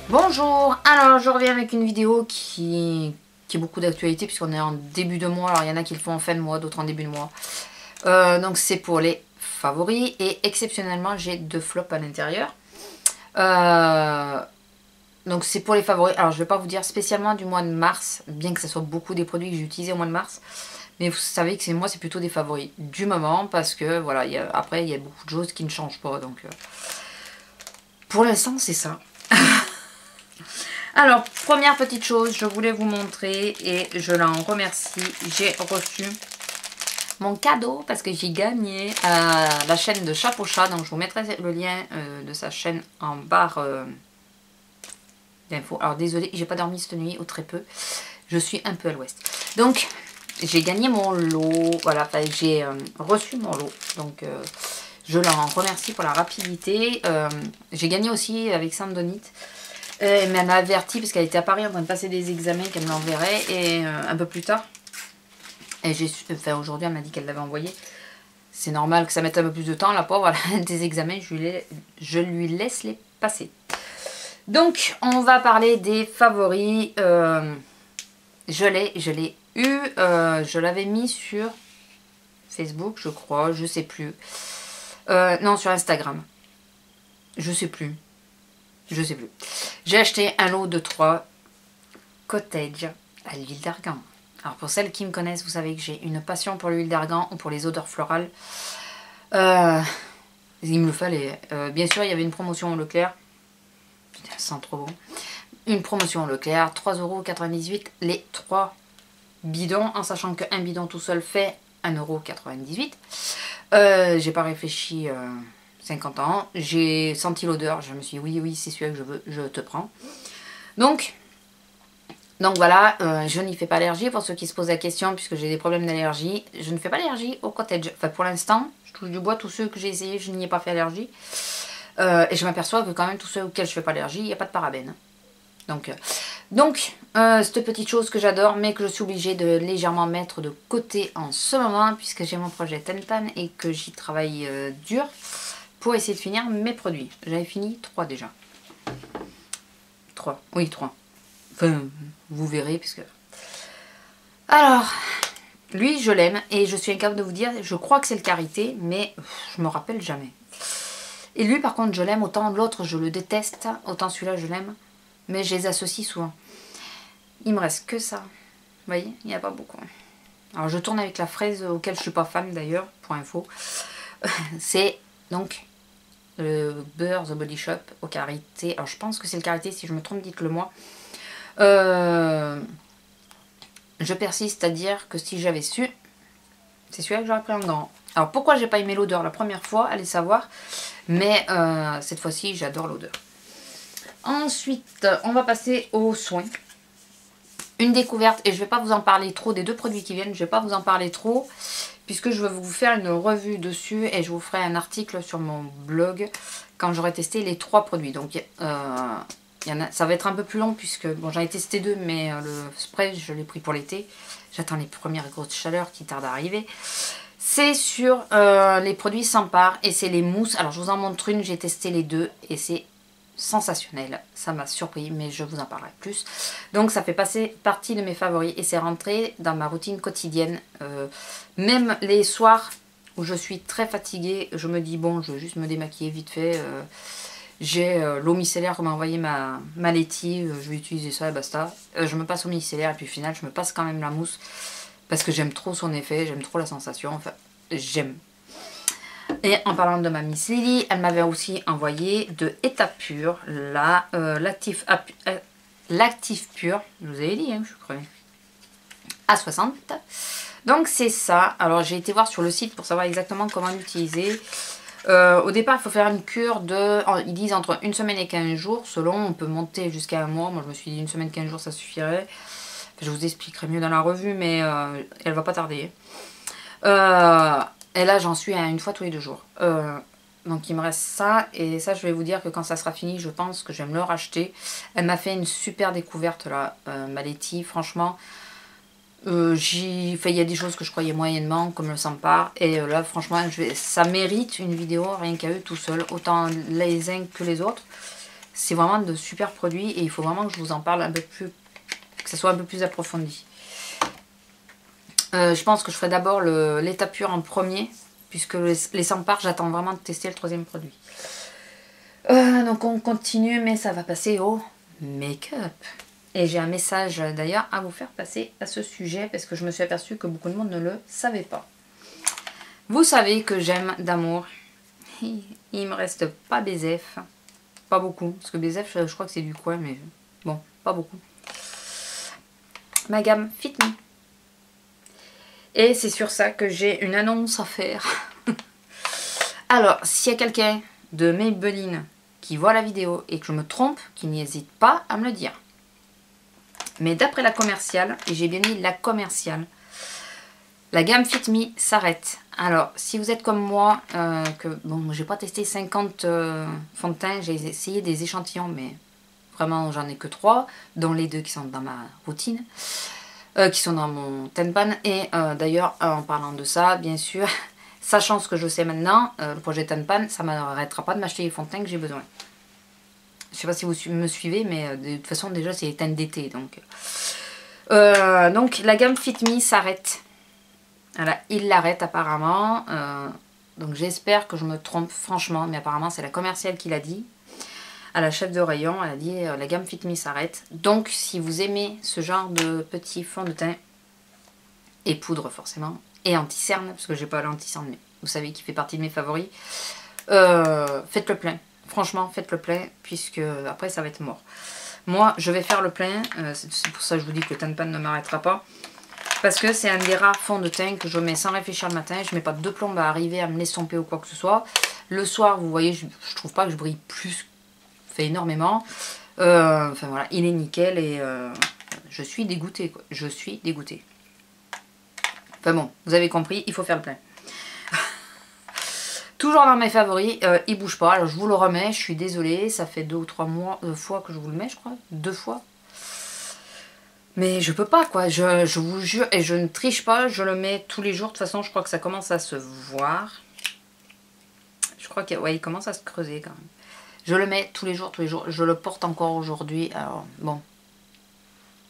Bonjour, alors je reviens avec une vidéo qui est beaucoup d'actualité puisqu'on est en début de mois. Alors il y en a qui le font en fin de mois, d'autres en début de mois. Donc c'est pour les favoris et exceptionnellement j'ai 2 flops à l'intérieur. Donc c'est pour les favoris. Alors je ne vais pas vous dire spécialement du mois de mars, bien que ce soit beaucoup des produits que j'ai utilisés au mois de mars. Mais vous savez que moi c'est plutôt des favoris du moment parce que voilà, après il y a beaucoup de choses qui ne changent pas. Donc pour l'instant c'est ça. Alors, première petite chose, je voulais vous montrer et je l'en remercie. J'ai reçu mon cadeau parce que j'ai gagné à la chaîne de Chapeau Chat. Donc, je vous mettrai le lien de sa chaîne en barre d'infos. Alors, désolé, j'ai pas dormi cette nuit ou très peu. Je suis un peu à l'ouest. Donc, j'ai gagné mon lot. Voilà, j'ai reçu mon lot. Donc, je l'en remercie pour la rapidité. J'ai gagné aussi avec Saint-Donite. Elle m'a averti parce qu'elle était à Paris en train de passer des examens, qu'elle me l'enverrait et un peu plus tard. Et aujourd'hui elle m'a dit qu'elle l'avait envoyé. C'est normal que ça mette un peu plus de temps, la pauvre, elle a des examens, je lui laisse les passer. Donc on va parler des favoris. Je l'ai eu, je l'avais mis sur Facebook je crois, je sais plus. Non, sur Instagram. Je sais plus. J'ai acheté un lot de 3 cottage à l'huile d'argan. Alors pour celles qui me connaissent, vous savez que j'ai une passion pour l'huile d'argan ou pour les odeurs florales. Il me le fallait. Bien sûr, il y avait une promotion au Leclerc. Ça sent trop bon. Une promotion au Leclerc, 3,98 € les 3 bidons, en sachant qu'un bidon tout seul fait 1,98 €. J'ai pas réfléchi 50 ans. J'ai senti l'odeur. Je me suis dit oui, c'est celui-là que je veux, je te prends. Donc voilà, je n'y fais pas allergie pour ceux qui se posent la question, puisque j'ai des problèmes d'allergie. Je ne fais pas allergie au cottage. Enfin, pour l'instant, je touche du bois, tous ceux que j'ai essayé, je n'y ai pas fait allergie. Et je m'aperçois que quand même, tous ceux auxquels je ne fais pas allergie, il n'y a pas de parabènes. Donc cette petite chose que j'adore, mais que je suis obligée de légèrement mettre de côté en ce moment, puisque j'ai mon projet Tentan et que j'y travaille dur pour essayer de finir mes produits. J'avais fini 3 déjà. 3, oui 3. Enfin, vous verrez, puisque... Alors, lui, je l'aime, et je suis incapable de vous dire, je crois que c'est le Karité, mais je me rappelle jamais. Et lui, par contre, je l'aime, autant l'autre, je le déteste, autant celui-là, je l'aime, mais je les associe souvent. Il me reste que ça. Vous voyez, il n'y a pas beaucoup. Alors, je tourne avec la fraise, auquel je suis pas fan, d'ailleurs, pour info. C'est, donc... le beurre The Body Shop au Karité. Alors je pense que c'est le Karité, si je me trompe dites-le moi. Je persiste à dire que si j'avais su, c'est celui-là que j'aurais pris en grand. Alors pourquoi j'ai pas aimé l'odeur la première fois, allez savoir. Mais cette fois-ci j'adore l'odeur. Ensuite on va passer aux soins. Une découverte, et je ne vais pas vous en parler trop des 2 produits qui viennent, je ne vais pas vous en parler trop, puisque je vais vous faire une revue dessus et je vous ferai un article sur mon blog quand j'aurai testé les 3 produits. Donc ça va être un peu plus long puisque bon, j'en ai testé 2, mais le spray je l'ai pris pour l'été. J'attends les premières grosses chaleurs qui tardent à arriver. C'est sur les produits Sampar et c'est les mousses. Alors je vous en montre une, j'ai testé les 2 et c'est sensationnel, ça m'a surpris, mais je vous en parlerai plus. Donc ça fait partie de mes favoris et c'est rentré dans ma routine quotidienne. Même les soirs où je suis très fatiguée, je me dis bon, je vais juste me démaquiller vite fait. J'ai l'eau micellaire que m'a envoyé ma Letty, je vais utiliser ça et basta. Je me passe au micellaire et puis au final je me passe quand même la mousse parce que j'aime trop son effet, j'aime trop la sensation, enfin j'aime. Et en parlant de ma Miss Lily, elle m'avait aussi envoyé de Étape Pure, l'actif pur, je vous avais dit, hein, je suis crevée, à 60. Donc c'est ça. Alors j'ai été voir sur le site pour savoir exactement comment l'utiliser. Au départ il faut faire une cure de, ils disent entre 1 semaine et 15 jours, selon, on peut monter jusqu'à 1 mois. Moi je me suis dit 1 semaine, 15 jours ça suffirait. Je vous expliquerai mieux dans la revue, mais elle va pas tarder. Et là j'en suis à 1 fois tous les 2 jours. Donc il me reste ça. Et ça je vais vous dire que quand ça sera fini, je pense que je vais me le racheter. Elle m'a fait une super découverte là, ma Letty. Franchement, il y a des choses que je croyais moyennement, comme le Sampar. Et là franchement, ça mérite une vidéo rien qu'à eux tout seuls. Autant les uns que les autres. c'est vraiment de super produits et il faut vraiment que je vous en parle un peu plus, que ça soit un peu plus approfondi. Je pense que je ferai d'abord l'état pur en premier, puisque les 100 parts, j'attends vraiment de tester le troisième produit. Donc on continue, mais ça va passer au make-up. Et j'ai un message d'ailleurs à vous faire passer à ce sujet, parce que je me suis aperçue que beaucoup de monde ne le savait pas. Vous savez que j'aime d'amour. Il me reste pas BZF. Pas beaucoup, parce que BZF, je crois que c'est du coin, mais bon, pas beaucoup. Ma gamme Fit Me. Et c'est sur ça que j'ai une annonce à faire. Alors, s'il y a quelqu'un de Maybelline qui voit la vidéo et que je me trompe, qui n'hésite pas à me le dire. Mais d'après la commerciale, et j'ai bien mis la commerciale, la gamme Fit Me s'arrête. Alors, si vous êtes comme moi, que bon, j'ai pas testé 50 fonds de teint, j'ai essayé des échantillons, mais vraiment j'en ai que 3, dont les 2 qui sont dans ma routine, qui sont dans mon Tenpan. Et d'ailleurs, en parlant de ça, bien sûr, sachant ce que je sais maintenant, le projet Tenpan, ça ne m'arrêtera pas de m'acheter les fonds de teint que j'ai besoin. Je sais pas si vous me suivez, mais de toute façon, déjà, c'est les teintes d'été. Donc la gamme Fit Me s'arrête. Voilà, il l'arrête apparemment. Donc j'espère que je me trompe franchement, mais apparemment c'est la commerciale qui l'a dit. À la chef de rayon, elle a dit la gamme Fit Me s'arrête. Donc si vous aimez ce genre de petits fonds de teint, et poudre forcément, et anti-cerne, parce que j'ai pas l'anti-cerne, mais vous savez qu'il fait partie de mes favoris, faites le plein. Franchement, faites le plein, puisque après ça va être mort. Moi, je vais faire le plein, c'est pour ça que je vous dis que le Tenpan ne m'arrêtera pas. Parce que c'est un des rares fonds de teint que je mets sans réfléchir le matin. Je mets pas de plomb à arriver à me l'estomper ou quoi que ce soit. Le soir, vous voyez, je trouve pas que je brille plus, fait énormément. Enfin voilà, il est nickel et je suis dégoûtée, quoi. Je suis dégoûtée. Enfin bon, vous avez compris, il faut faire le plein. Toujours dans mes favoris, il bouge pas. Alors je vous le remets, je suis désolée. Ça fait 2 ou 3 fois que je vous le mets, je crois. 2 fois. Mais je peux pas quoi, je vous jure, et je ne triche pas, je le mets tous les jours. De toute façon, je crois que ça commence à se voir. Je crois qu'il ouais, il commence à se creuser quand même. Je le mets tous les jours, je le porte encore aujourd'hui. Alors bon,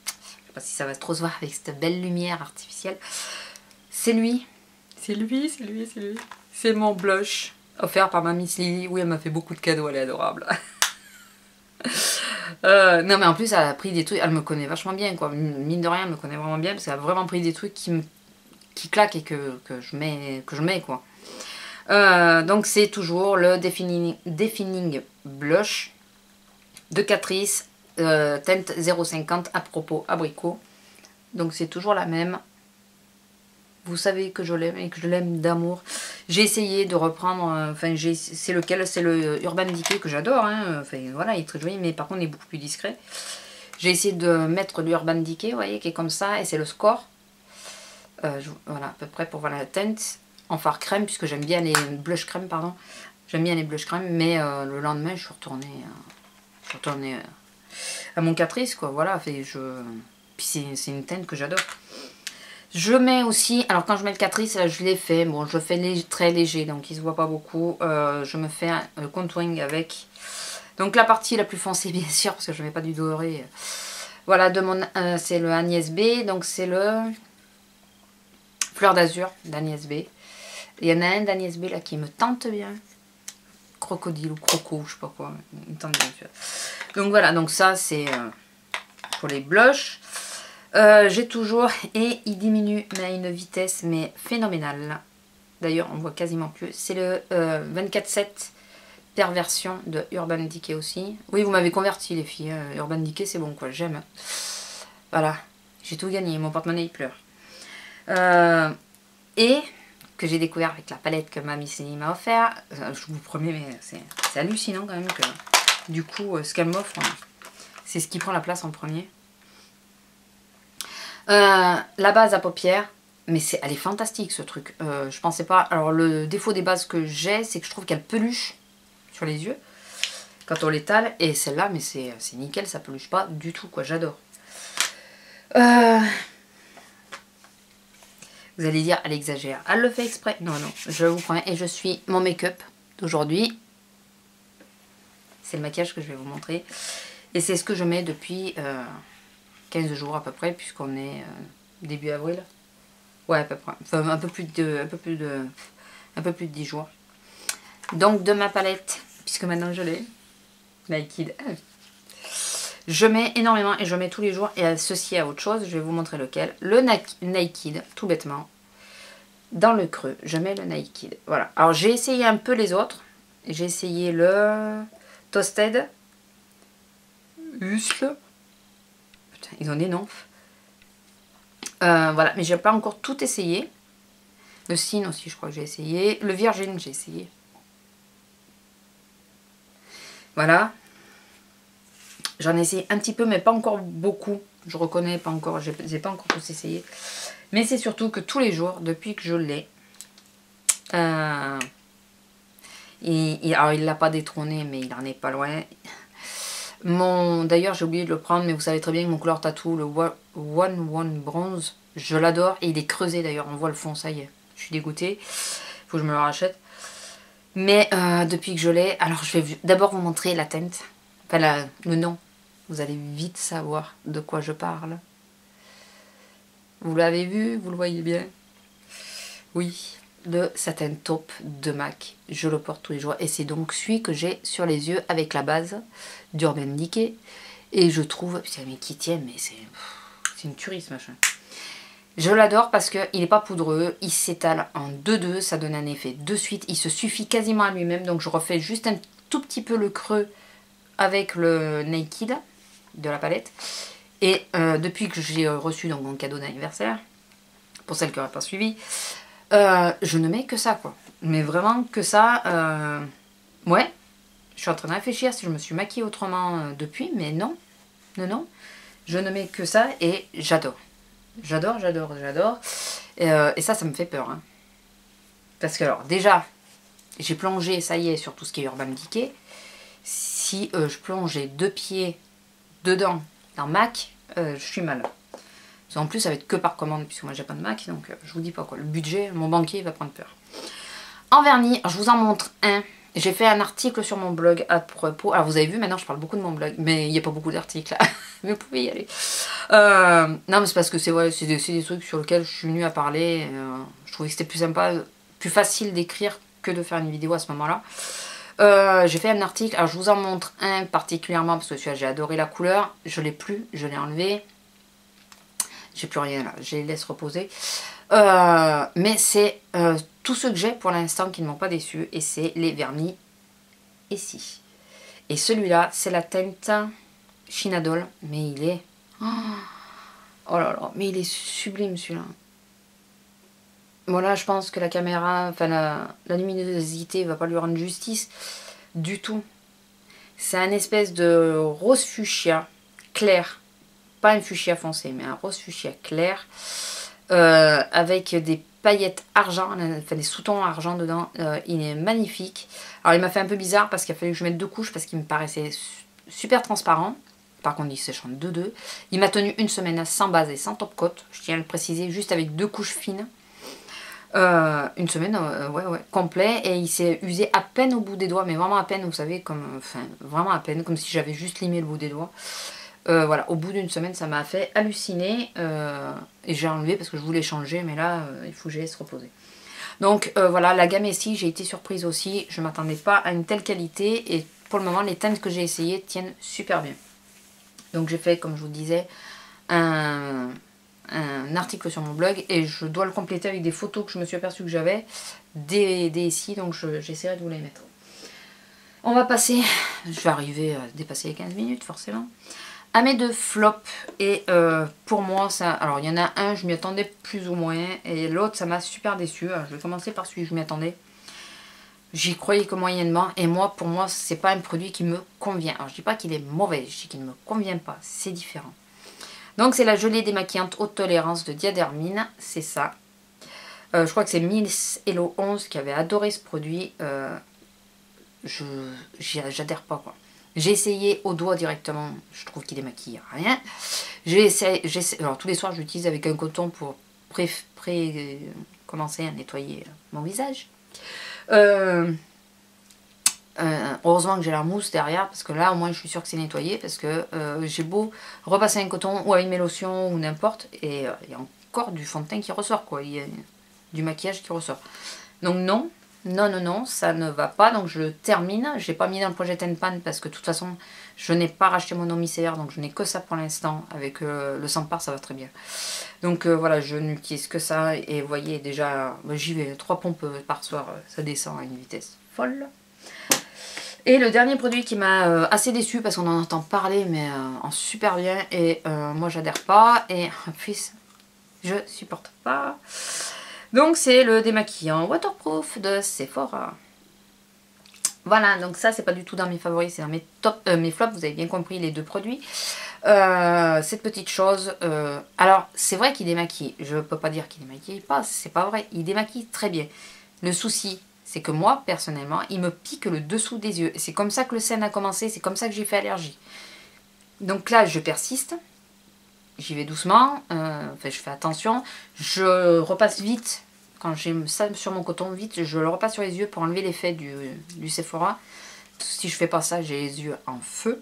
je sais pas si ça va trop se voir avec cette belle lumière artificielle. C'est lui, c'est lui, c'est lui, c'est lui. C'est mon blush, offert par ma Miss Lily. Oui, elle m'a fait beaucoup de cadeaux, elle est adorable. Non mais en plus elle a pris des trucs, elle me connaît vachement bien quoi, mine de rien elle me connaît vraiment bien parce qu'elle a vraiment pris des trucs qui claquent et que je mets quoi. Donc c'est toujours le Defining Blush de Catrice, teinte 0,50 à propos abricot. Donc c'est toujours la même. Vous savez que je l'aime et que je l'aime d'amour. J'ai essayé de reprendre, enfin c'est lequel? C'est le Urban Decay que j'adore. Hein. Enfin voilà, il est très joli, mais par contre il est beaucoup plus discret. J'ai essayé de mettre du Urban Decay, vous voyez, qui est comme ça, et c'est le Score. Voilà, à peu près pour voir la teinte en fard crème, puisque j'aime bien les blush crème, pardon. J'aime bien les blush crème, mais le lendemain je suis retournée, à mon Catrice, quoi. Voilà, puis c'est une teinte que j'adore. Je mets aussi, alors quand je mets le Catrice, je l'ai fait, bon je fais très léger, donc il se voit pas beaucoup. Je me fais un contouring avec, donc la partie la plus foncée bien sûr, parce que je ne mets pas du doré. Voilà, c'est le Agnès B, donc c'est le Fleur d'Azur d'Agnès B. Il y en a un d'Agnès B là qui me tente bien. Crocodile ou croco, je sais pas quoi, il me tente bien sûr. Donc voilà, donc ça c'est pour les blushs. J'ai toujours, et il diminue mais à une vitesse mais phénoménale. D'ailleurs on voit quasiment plus. C'est le 24/7 perversion de Urban Decay aussi. Oui, vous m'avez converti les filles. Urban Decay c'est bon quoi, j'aime. Voilà, j'ai tout gagné, mon porte-monnaie il pleure. Et que j'ai découvert avec la palette que Mamie Céline m'a offert. Je vous promets, mais c'est hallucinant quand même que du coup ce qu'elle m'offre, c'est ce qui prend la place en premier. La base à paupières, mais elle est fantastique ce truc. Je pensais pas. Alors le défaut des bases que j'ai, c'est que je trouve qu'elle peluche sur les yeux quand on l'étale. Et celle-là, mais c'est nickel, ça peluche pas du tout quoi. J'adore. Vous allez dire, elle exagère. Elle le fait exprès. Non, non, je vous promets. Et je suis mon make-up d'aujourd'hui. C'est le maquillage que je vais vous montrer. Et c'est ce que je mets depuis 15 jours à peu près, puisqu'on est début avril. Ouais, à peu près. Enfin, un peu plus de 10 jours. Donc, de ma palette, puisque maintenant je l'ai, Naked. Je mets énormément et je mets tous les jours. Et associé à autre chose, je vais vous montrer lequel. Le Naked, tout bêtement. Dans le creux, je mets le Naked. Voilà. Alors, j'ai essayé un peu les autres. J'ai essayé le Toasted. Usle. Putain, ils ont des noms. Voilà, mais j'ai pas encore tout essayé. Le Sin aussi, je crois que j'ai essayé. Le Virgin, j'ai essayé. Voilà. J'en ai essayé un petit peu, mais pas encore beaucoup. Je reconnais, pas encore. J'ai pas encore tous essayé. Mais c'est surtout que tous les jours, depuis que je l'ai, alors il l'a pas détrôné, mais il en est pas loin. D'ailleurs, j'ai oublié de le prendre, mais vous savez très bien que mon couleur tattoo, le One Bronze, je l'adore. Et il est creusé d'ailleurs, on voit le fond, ça y est. Je suis dégoûtée. Faut que je me le rachète. Mais depuis que je l'ai, alors je vais d'abord vous montrer la teinte. Enfin, le nom. Vous allez vite savoir de quoi je parle. Vous l'avez vu, vous le voyez bien. Oui, le Satin Taupe de MAC. Je le porte tous les jours. Et c'est donc celui que j'ai sur les yeux avec la base d'Urban Decay. Et je trouve, putain, mais qui tient, mais c'est une tuerie ce machin. Je l'adore parce qu'il n'est pas poudreux, il s'étale en 2-2, ça donne un effet de suite, il se suffit quasiment à lui-même, donc je refais juste un tout petit peu le creux avec le Naked de la palette. Et depuis que j'ai reçu donc, mon cadeau d'anniversaire, pour celles qui n'auraient pas suivi, je ne mets que ça quoi. Mais vraiment que ça, ouais, je suis en train de réfléchir si je me suis maquillée autrement depuis, mais non, non, je ne mets que ça et j'adore. J'adore. Et ça me fait peur. Hein. Parce que alors, déjà, j'ai plongé, ça y est, sur tout ce qui est Urban Decay. Si je plongeais 2 pieds dedans, dans MAC, je suis mal. En plus, ça va être que par commande, puisque moi, j'ai pas de MAC. Donc, je vous dis pas quoi. Le budget, mon banquier, il va prendre peur. En vernis, je vous en montre un. J'ai fait un article sur mon blog à propos. Alors, vous avez vu, maintenant, je parle beaucoup de mon blog. Mais il n'y a pas beaucoup d'articles. Mais vous pouvez y aller. Non, mais c'est parce que c'est des trucs sur lesquels je suis venue à parler. Je trouvais que c'était plus sympa, plus facile d'écrire que de faire une vidéo à ce moment-là. J'ai fait un article. Alors, je vous en montre un particulièrement parce que celui-là, j'ai adoré la couleur. Je l'ai plus, je l'ai enlevé. J'ai plus rien là, je les laisse reposer. Mais c'est tous ceux que j'ai pour l'instant qui ne m'ont pas déçu. Et c'est les vernis ici. Et celui-là, c'est la teinte Chinadol. Mais il est... Oh là là, mais il est sublime celui-là. Bon là, je pense que la caméra, enfin la luminosité va pas lui rendre justice du tout. C'est un espèce de rose fuchsia clair. Pas un fuchsia foncé, mais un rose fuchsia clair. Avec des paillettes argent, enfin des sous-tons argent dedans. Il est magnifique. Alors il m'a fait un peu bizarre parce qu'il a fallu que je mette 2 couches parce qu'il me paraissait super transparent. Par contre il sèche en 2-2. Il m'a tenu une semaine sans base et sans top coat. Je tiens à le préciser, juste avec 2 couches fines. Une semaine, ouais, complet. Et il s'est usé à peine au bout des doigts. Mais vraiment à peine, vous savez, vraiment à peine. Comme si j'avais juste limé le bout des doigts. Voilà, au bout d'une semaine, ça m'a fait halluciner. Et j'ai enlevé parce que je voulais changer. Mais là, il faut que je laisse reposer. Donc voilà, la gamme ici, j'ai été surprise aussi. Je ne m'attendais pas à une telle qualité. Et pour le moment, les teintes que j'ai essayées tiennent super bien. Donc j'ai fait, comme je vous disais, un article sur mon blog. Et je dois le compléter avec des photos que je me suis aperçue que j'avais dès ici. Donc j'essaierai de vous les mettre. On va passer, je vais arriver à dépasser les 15 minutes forcément, à mes 2 flops. Et pour moi, ça, alors il y en a un, je m'y attendais plus ou moins. Et l'autre, ça m'a super déçu. Alors, je vais commencer par celui que je m'y attendais. J'y croyais que moyennement. Et moi, pour moi, c'est pas un produit qui me convient. Alors je dis pas qu'il est mauvais, je dis qu'il ne me convient pas. C'est différent. Donc c'est la gelée démaquillante haute tolérance de Diadermine. C'est ça. Je crois que c'est Mills Hello 11 qui avait adoré ce produit. J'adhère pas quoi. J'ai essayé au doigt directement, je trouve qu'il démaquille rien. Alors tous les soirs je l'utilise avec un coton pour commencer à nettoyer mon visage. Heureusement que j'ai la mousse derrière, parce que là au moins je suis sûre que c'est nettoyé, parce que j'ai beau repasser un coton ou avec mes lotions ou n'importe, et il y a encore du fond de teint qui ressort, quoi. Il y a du maquillage qui ressort. Donc non, non, non, non, ça ne va pas. Donc je termine. Je n'ai pas mis dans le projet Ten Pan parce que de toute façon, je n'ai pas racheté mon eau micellaire. Donc je n'ai que ça pour l'instant. Avec le 100 par, ça va très bien. Donc voilà, je n'utilise que ça. Et vous voyez déjà, j'y vais. 3 pompes par soir, ça descend à une vitesse folle. Et le dernier produit qui m'a assez déçu parce qu'on en entend parler, mais en super bien. Et moi, j'adhère pas. Et en plus, je supporte pas. Donc c'est le démaquillant waterproof de Sephora. Voilà, donc ça c'est pas du tout dans mes favoris, c'est dans mes top, mes flops, vous avez bien compris les deux produits. Cette petite chose, alors c'est vrai qu'il démaquille, je peux pas dire qu'il démaquille pas, c'est pas vrai, il démaquille très bien. Le souci, c'est que moi personnellement, il me pique le dessous des yeux. Et c'est comme ça que le scène a commencé, c'est comme ça que j'ai fait allergie. Donc là je persiste. J'y vais doucement, enfin je fais attention, je repasse vite, quand j'ai ça sur mon coton, vite, je le repasse sur les yeux pour enlever l'effet du Sephora. Si je fais pas ça, j'ai les yeux en feu.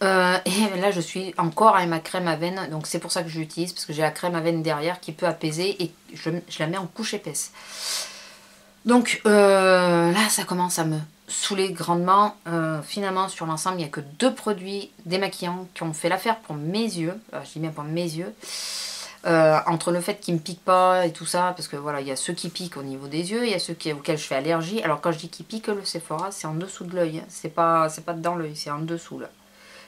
Et là je suis encore avec ma crème à veine, donc c'est pour ça que je l'utilise, parce que j'ai la crème à veine derrière qui peut apaiser et je la mets en couche épaisse. Donc là ça commence à me saouler grandement. Finalement sur l'ensemble il n'y a que 2 produits démaquillants qui ont fait l'affaire pour mes yeux. Je dis bien pour mes yeux. Entre le fait qu'ils ne me piquent pas et tout ça, parce que voilà, il y a ceux qui piquent au niveau des yeux, il y a ceux auxquels je fais allergie. Alors quand je dis qu'ils piquent, le Sephora c'est en dessous de l'œil, hein. C'est pas dans l'œil, c'est en dessous là.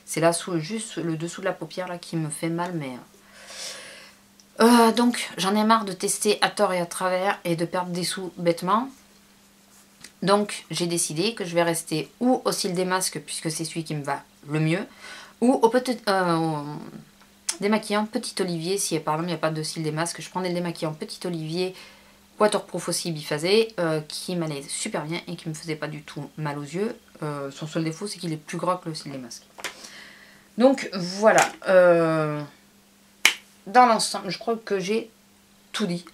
C'est là juste le dessous de la paupière là qui me fait mal, mais... donc j'en ai marre de tester à tort et à travers et de perdre des sous bêtement. Donc j'ai décidé que je vais rester ou au cils des masques puisque c'est celui qui me va le mieux, ou au démaquillant Petit Olivier. Si par exemple il n'y a pas de cils des masques, je prends des démaquillants Petit Olivier, waterproof aussi biphasé, qui m'allait super bien et qui me faisait pas du tout mal aux yeux. Son seul défaut c'est qu'il est plus gras que le cils des masques. Donc voilà, dans l'ensemble, je crois que j'ai tout dit.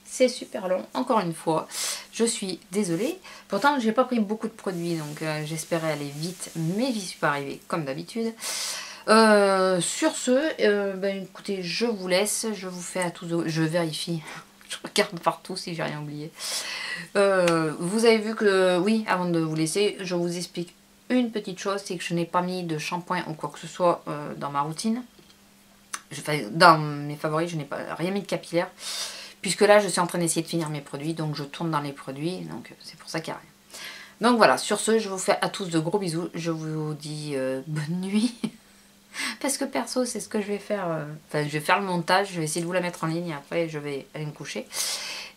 C'est super long, encore une fois. Je suis désolée. Pourtant, j'ai pas pris beaucoup de produits, donc j'espérais aller vite, mais j'y suis pas arrivée, comme d'habitude. Sur ce, ben, écoutez, je vous laisse. Je vous fais à tous... Je vérifie. Je regarde partout si j'ai rien oublié. Vous avez vu que... Oui, avant de vous laisser, je vous explique une petite chose, c'est que je n'ai pas mis de shampoing ou quoi que ce soit dans ma routine. Dans mes favoris, je n'ai pas rien mis de capillaire. Puisque là, je suis en train d'essayer de finir mes produits, donc je tourne dans les produits, donc c'est pour ça qu'il n'y a rien. Donc voilà, sur ce, je vous fais à tous de gros bisous. Je vous dis bonne nuit. Parce que perso, c'est ce que je vais faire. Enfin, je vais faire le montage, je vais essayer de vous la mettre en ligne, et après je vais aller me coucher.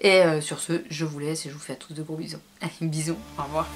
Et sur ce, je vous laisse et je vous fais à tous de gros bisous. Allez, bisous, au revoir.